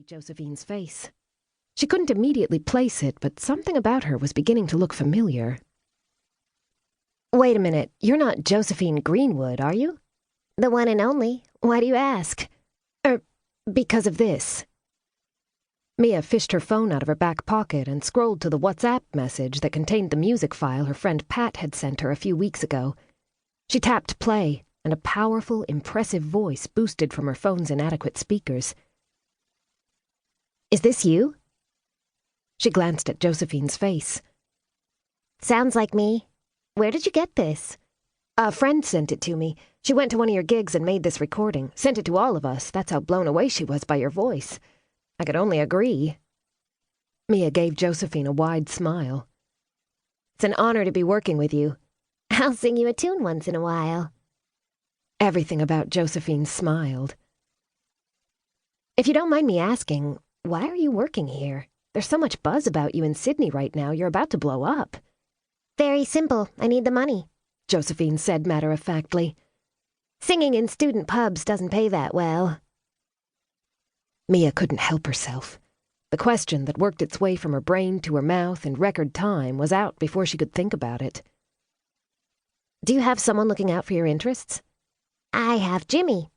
study Josephine's face. She couldn't immediately place it, but something about her was beginning to look familiar. "Wait a minute, you're not Josephine Greenwood, are you?" "The one and only. Why do you ask?" Because of this." Mia fished her phone out of her back pocket and scrolled to the WhatsApp message that contained the music file her friend Pat had sent her a few weeks ago. She tapped play, and a powerful, impressive voice boosted from her phone's inadequate speakers. "Is this you?" She glanced at Josephine's face. "Sounds like me. Where did you get this?" "A friend sent it to me. She went to one of your gigs and made this recording. Sent it to all of us. That's how blown away she was by your voice. I could only agree." Mia gave Josephine a wide smile. "It's an honor to be working with you." "I'll sing you a tune once in a while." Everything about Josephine smiled. "If you don't mind me asking, why are you working here? There's so much buzz about you in Sydney right now. You're about to blow up." "Very simple. I need the money," Josephine said matter-of-factly. "Singing in student pubs doesn't pay that well." Mia couldn't help herself. The question that worked its way from her brain to her mouth in record time was out before she could think about it. "Do you have someone looking out for your interests?" "I have Jimmy."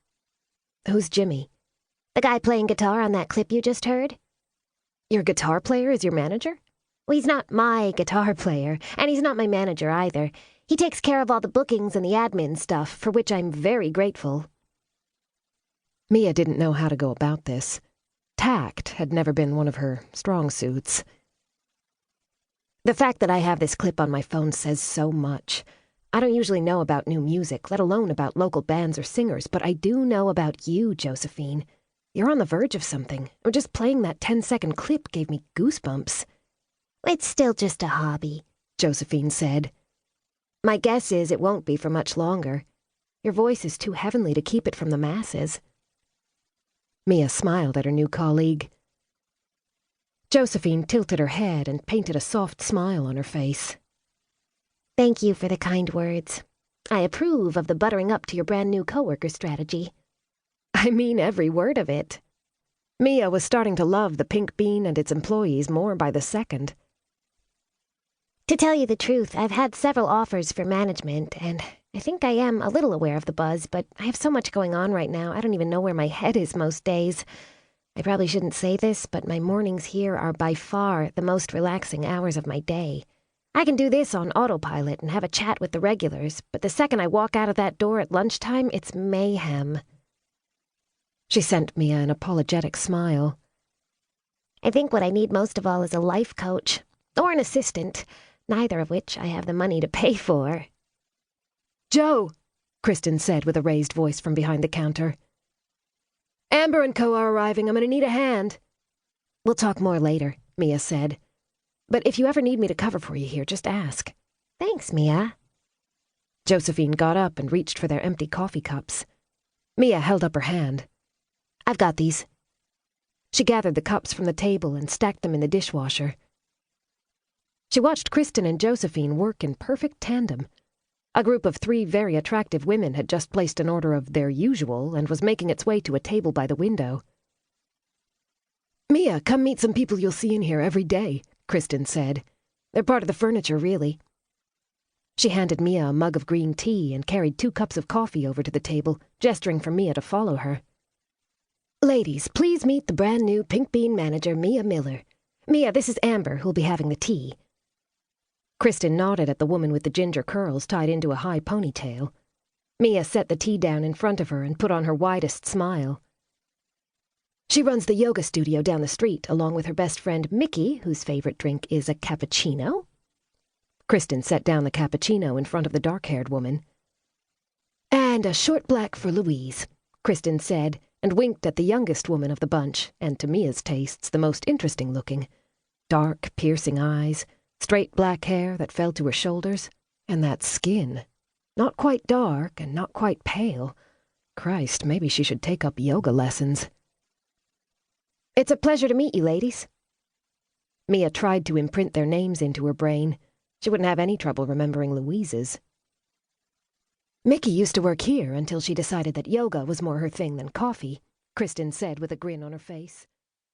"Who's Jimmy?" "The guy playing guitar on that clip you just heard." "Your guitar player is your manager?" "Well, he's not my guitar player, and he's not my manager either. He takes care of all the bookings and the admin stuff, for which I'm very grateful." Mia didn't know how to go about this. Tact had never been one of her strong suits. "The fact that I have this clip on my phone says so much. I don't usually know about new music, let alone about local bands or singers, but I do know about you, Josephine. You're on the verge of something. Or just playing that 10-second clip gave me goosebumps." "It's still just a hobby," Josephine said. "My guess is it won't be for much longer. Your voice is too heavenly to keep it from the masses." Mia smiled at her new colleague. Josephine tilted her head and painted a soft smile on her face. "Thank you for the kind words. I approve of the buttering up to your brand new coworker strategy." "I mean every word of it." Mia was starting to love the Pink Bean and its employees more by the second. "To tell you the truth, I've had several offers for management, and I think I am a little aware of the buzz, but I have so much going on right now, I don't even know where my head is most days. I probably shouldn't say this, but my mornings here are by far the most relaxing hours of my day. I can do this on autopilot and have a chat with the regulars, but the second I walk out of that door at lunchtime, it's mayhem." She sent Mia an apologetic smile. "I think what I need most of all is a life coach, or an assistant, neither of which I have the money to pay for." "Joe," Kristen said with a raised voice from behind the counter. "Amber and Co. are arriving. I'm going to need a hand." "We'll talk more later," Mia said. "But if you ever need me to cover for you here, just ask." "Thanks, Mia." Josephine got up and reached for their empty coffee cups. Mia held up her hand. "I've got these." She gathered the cups from the table and stacked them in the dishwasher. She watched Kristen and Josephine work in perfect tandem. A group of 3 very attractive women had just placed an order of their usual and was making its way to a table by the window. "Mia, come meet some people you'll see in here every day," Kristen said. "They're part of the furniture, really." She handed Mia a mug of green tea and carried 2 cups of coffee over to the table, gesturing for Mia to follow her. "Ladies, please meet the brand new Pink Bean manager, Mia Miller. Mia, this is Amber, who'll be having the tea." Kristen nodded at the woman with the ginger curls tied into a high ponytail. Mia set the tea down in front of her and put on her widest smile. "She runs the yoga studio down the street, along with her best friend Mickey, whose favorite drink is a cappuccino." Kristen set down the cappuccino in front of the dark-haired woman. "And a short black for Louise," Kristen said, and winked at the youngest woman of the bunch, and to Mia's tastes the most interesting looking. Dark, piercing eyes, straight black hair that fell to her shoulders, and that skin. Not quite dark and not quite pale. Christ, maybe she should take up yoga lessons. "It's a pleasure to meet you, ladies." Mia tried to imprint their names into her brain. She wouldn't have any trouble remembering Louise's. "Mickey used to work here until she decided that yoga was more her thing than coffee," Kristen said with a grin on her face.